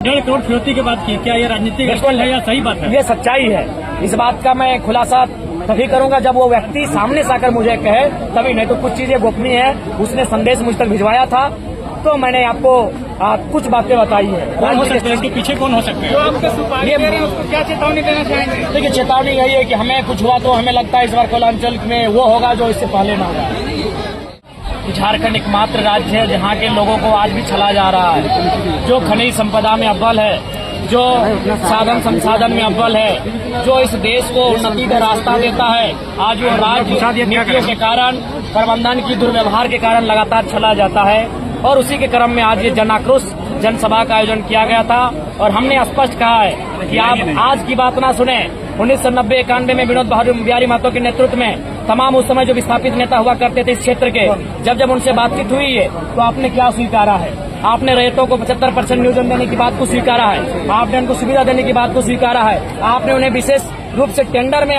1.5 करोड़ फिरौती की बात की, क्या ये राजनीतिक है या सही बात है? ये सच्चाई है। इस बात का मैं खुलासा तभी करूंगा जब वो व्यक्ति सामने से आकर मुझे कहे, तभी। नहीं तो कुछ चीजें गोपनीय है। उसने संदेश मुझ तक भिजवाया था तो मैंने आपको कुछ बातें बताई है। कौन हो सकता है इसके पीछे? कौन हो सकते हैं? उसको क्या चेतावनी देना चाहेंगे? देखिए, चेतावनी यही है कि हमें कुछ हुआ तो हमें लगता है इस बार कोयलांचल में वो होगा जो इससे पहले न होगा। झारखंड एकमात्र राज्य है जहाँ के लोगों को आज भी छला जा रहा है, जो खनिज संपदा में अव्वल है, जो साधन संसाधन में अव्वल है, जो इस देश को उन्नति का रास्ता देता है। आज वो राज्य नीतियों के कारण, प्रबंधन की दुर्व्यवहार के कारण लगातार छला जाता है। और उसी के क्रम में आज ये जन आक्रोश जनसभा का आयोजन किया गया था। और हमने स्पष्ट कहा है कि आप आज की बात ना सुने। 1990-91 में विनोद बिहारी महतो के नेतृत्व में तमाम उस समय जो विस्थापित नेता हुआ करते थे इस क्षेत्र के, जब उनसे बातचीत हुई है तो आपने क्या स्वीकारा है? आपने रैयतों को 75% नियोजन देने की बात को स्वीकारा है। आपने उनको सुविधा देने की बात को स्वीकारा है। आपने उन्हें विशेष रूप से टेंडर में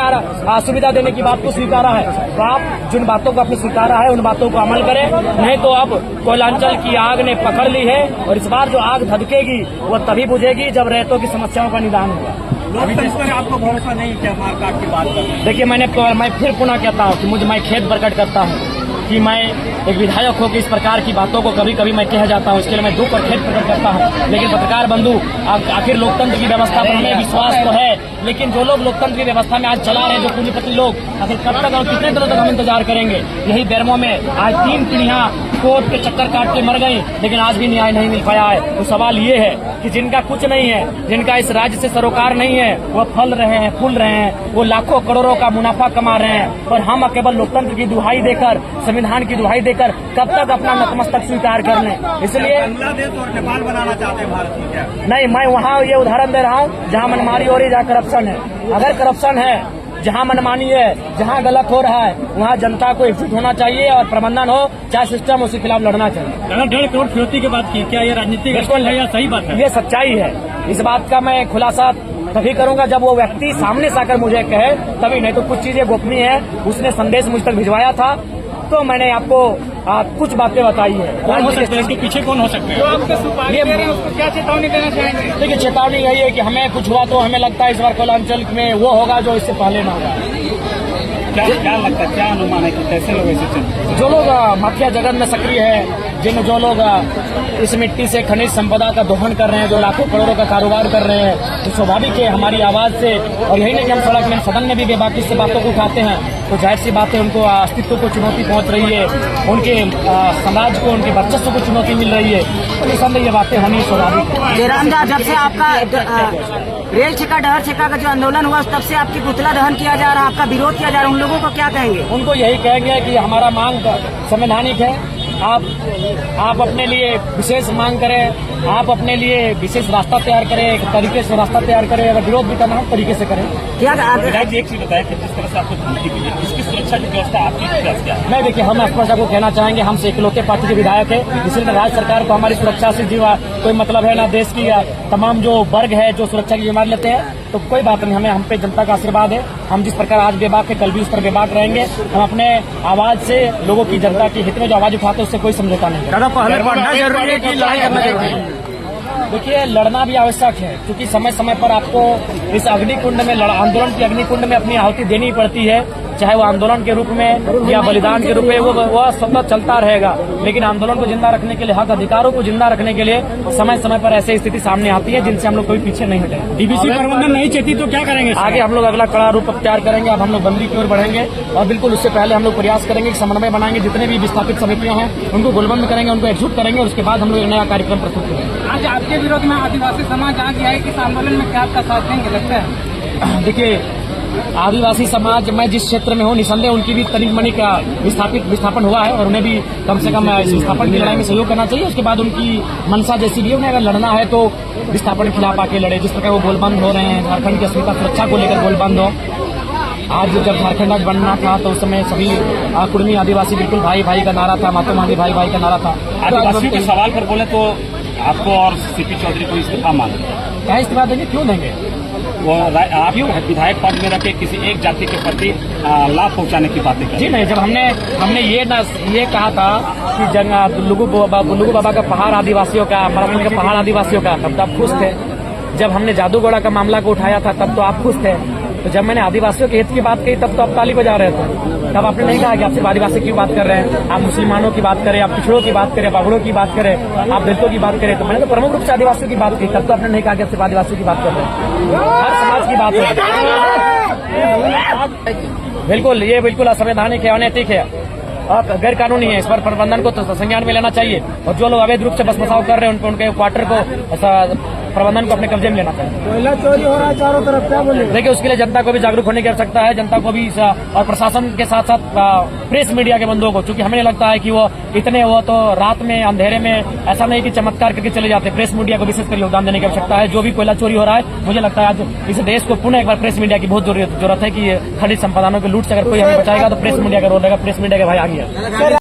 सुविधा देने की बात को स्वीकारा है। तो आप जिन बातों को आपने स्वीकारा है उन बातों को अमल करें, नहीं तो अब कोयलांचल की आग ने पकड़ ली है। और इस बार जो आग धधकेगी वो तभी बुझेगी जब रैयतों की समस्याओं का निदान होगा। आपको भरोसा नहीं क्या मारकाट की बात कर? देखिए, मैं फिर पुनः कहता हूँ कि मैं खेद प्रकट करता हूँ कि मैं एक विधायक हो कि इस प्रकार की बातों को कभी कभी मैं कह जाता हूँ। इसके लिए मैं दुख और खेद प्रकट करता हूँ। लेकिन पत्रकार बंधु, आखिर लोकतंत्र की व्यवस्था पर हमें विश्वास तो है, लेकिन जो लोग लोकतंत्र की व्यवस्था में आज चला रहे हैं, जो पूंजीपति लोग, आखिर कब तक और कितने दिनों तक हम इंतजार करेंगे? यही बेरमो में आज 3 पीढ़ियां कोर्ट के चक्कर काट के मर गई, लेकिन आज भी न्याय नहीं मिल पाया है। तो सवाल ये है कि जिनका कुछ नहीं है, जिनका इस राज्य से सरोकार नहीं है, वो फल रहे हैं, फूल रहे हैं, वो लाखों करोड़ों का मुनाफा कमा रहे हैं। और हम केवल लोकतंत्र की दुहाई देकर, संविधान की दुहाई देकर कब तक अपना नतमस्तक स्वीकार कर लें? इसलिए बांग्लादेश और नेपाल बनाना चाहते हैं भारत की क्या? नहीं, मैं वहाँ ये उदाहरण दे रहा हूँ जहाँ मनमानी हो रही, जहाँ करप्शन है। अगर करप्शन है, जहाँ मनमानी है, जहाँ गलत हो रहा है, वहाँ जनता को एकजुट होना चाहिए और प्रबंधन हो चाहे सिस्टम, उसके खिलाफ लड़ना चाहिए। 1.5 करोड़ फिरौती की बात की, क्या ये राजनीतिक है या सही बात है? ये सच्चाई है। इस बात का मैं खुलासा तभी करूंगा जब वो व्यक्ति सामने से आकर मुझे कहे, तभी। नहीं तो कुछ चीजें गोपनीय है। उसने संदेश मुझ तक भिजवाया था तो मैंने आपको कुछ बातें बताई है। कौन हो सकता है इसके पीछे? कौन हो सकते हैं? उसको क्या चेतावनी देना चाहेंगे? देखिए, चेतावनी यही है कि हमें कुछ हुआ तो हमें लगता है इस बार कोयलांचल में वो होगा जो इससे पहले न होगा। क्या लगता है, क्या अनुमान है कि कैसे लोग ऐसे चलते? जो लोग माफिया जगत में सक्रिय है, जो लोग इस मिट्टी से खनिज संपदा का दोहन कर रहे हैं, जो लाखों करोड़ों का कारोबार कर रहे हैं, तो स्वाभाविक है हमारी आवाज से, और यही नहीं कि हम सड़क में, सदन में भी बेबाकी से बातों को उठाते हैं, तो जाहिर सी बात है उनको अस्तित्व को चुनौती पहुंच रही है, उनके समाज को, उनके वर्चस्व को चुनौती मिल रही है। तो निसंदेह ये बातें होनी स्वाभाविक है। जयराम जी, जब से आपका रेल छेका, डहर छेका का जो आंदोलन हुआ, तब से आपकी पुतला दहन किया जा रहा है, आपका विरोध किया जा रहा है, उन लोगों को क्या कहेंगे? उनको यही कहेंगे कि हमारा मांग संवैधानिक है। आप अपने लिए विशेष मांग करें, आप अपने लिए विशेष रास्ता तैयार करें, एक तरीके से रास्ता तैयार करें। अगर विरोध भी करना है तरीके से करें। क्या एक चीज बताया कि जिस तरह से आपको धमकी मिली, इसकी सुरक्षा की व्यवस्था आपकी क्या है? नहीं, देखिए, हम स्पष्ट आपको कहना चाहेंगे, हम इकलौते पार्टी के विधायक है, इसलिए राज्य सरकार को हमारी सुरक्षा से जीवा कोई मतलब है ना। देश की तमाम जो वर्ग है जो सुरक्षा की जिम्मेदारी लेते हैं, तो कोई बात नहीं। हम पे जनता का आशीर्वाद है। हम जिस प्रकार आज बेबाक है, कल भी उस पर बेबाक रहेंगे। हम अपने आवाज से लोगों की, जनता के हित में जो आवाज उठाते हैं उससे कोई समझौता नहीं। पहले पढ़ना जरूरी है कि लड़ाई करना जरूरी है? देखिए, लड़ना भी आवश्यक है, क्योंकि समय समय पर आपको इस अग्निकुंड में, आंदोलन की अग्निकुंड में अपनी आहुति देनी पड़ती है, चाहे वो आंदोलन के रूप में या बलिदान के रूप में, वो सतत चलता रहेगा। लेकिन आंदोलन को जिंदा रखने के लिए, हक अधिकारों को जिंदा रखने के लिए समय समय पर ऐसी स्थिति सामने आती है जिनसे हम लोग कोई पीछे नहीं हटेंगे। डीबीसी प्रबंधन नहीं चाहती तो क्या करेंगे? आगे हम लोग अगला कड़ा रूप अख्तियार करेंगे। अब हम लोग बंदी की ओर बढ़ेंगे और बिल्कुल उससे पहले हम लोग प्रयास करेंगे कि समन्वय बनाएंगे, जितने भी विस्थापित समितियां हैं उनको गोलबंद करेंगे, उनको एकजुट करेंगे और उसके बाद हम लोग एक नया कार्यक्रम प्रस्तुत करेंगे। आज आपके विरोध में आदिवासी समाज आ गया है, कि इस आंदोलन में क्या आपका साथ देंगे लगता है? देखिए, आदिवासी समाज, मैं जिस क्षेत्र में हूँ, निसंदेह उनकी भी तनिक मनिक विस्थापन हुआ है और उन्हें भी कम से कम इस विस्थापन की लड़ाई में सहयोग करना चाहिए। उसके बाद उनकी मंशा जैसी भी है, उन्हें अगर लड़ना है तो विस्थापन के खिलाफ आके लड़े। जिस प्रकार वो गोलबंद हो रहे हैं, झारखंड की अस्मिता सुरक्षा को लेकर गोलबंद हो। आज जब झारखंड आज बनना था तो उस समय सभी कुर्मी आदिवासी बिल्कुल भाई भाई का नारा था, महात्मा गांधी भाई भाई का नारा था। आदिवासियों के सवाल पर बोले तो आपको और सीपी चौधरी को इस्तीफा मांगे, क्या इस्तीफा देंगे, क्यों देंगे? वो आप विधायक पद में रखे किसी एक जाति के प्रति लाभ पहुंचाने की बातें करें। जी नहीं, जब हमने ये कहा था कि बुल्लू बाबा का पहाड़ आदिवासियों का, मरमल का पहाड़ आदिवासियों का, तब तो आप खुश थे। जब हमने जादूगोड़ा का मामला को उठाया था तब तो आप खुश थे। तो जब मैंने आदिवासियों के हित की बात कही तब तो आप ताली बजा रहे थे। तब आपने नहीं कहा कि आप सिर्फ आदिवासी की बात कर रहे हैं, आप मुसलमानों की बात करें, आप पिछड़ों की बात करें, बागड़ों की बात करें, आप दलितों की बात करें। तो मैंने तो प्रमुख रूप से आदिवासियों की बात की, तब तो आपने नहीं कहा कि आप सिर्फ आदिवासियों की बात कर रहे हैं, हर समाज की बात है। बिल्कुल, ये बिल्कुल असंवैधानिक है, अनैतिक है और गैर कानूनी है। इस पर प्रबंधन को तो संज्ञान में लेना चाहिए और जो लोग अवैध रूप से बस बसाव कर रहे हैं उनके क्वार्टर को प्रबंधन को अपने कब्जे में लेना चाहिए। कोयला चोरी हो रहा है चारों तरफ, क्या बोले? देखिए, उसके लिए जनता को भी जागरूक होने की आवश्यकता है, जनता को भी और प्रशासन के साथ साथ प्रेस मीडिया के बंधुओं को, क्योंकि हमें लगता है कि वो तो रात में अंधेरे में ऐसा नहीं कि चमत्कार करके चले जाते। प्रेस मीडिया को विशेषकर योगदान देने की आवश्यकता है। जो भी कोयला चोरी हो रहा है, मुझे लगता है आज इस देश को पुनः एक बार प्रेस मीडिया की बहुत जरूरत है कि खनिज संपदानों के लूट से अगर कोई हमें बचाएगा तो प्रेस मीडिया का रोल रहेगा। प्रेस मीडिया के भाई आगे है।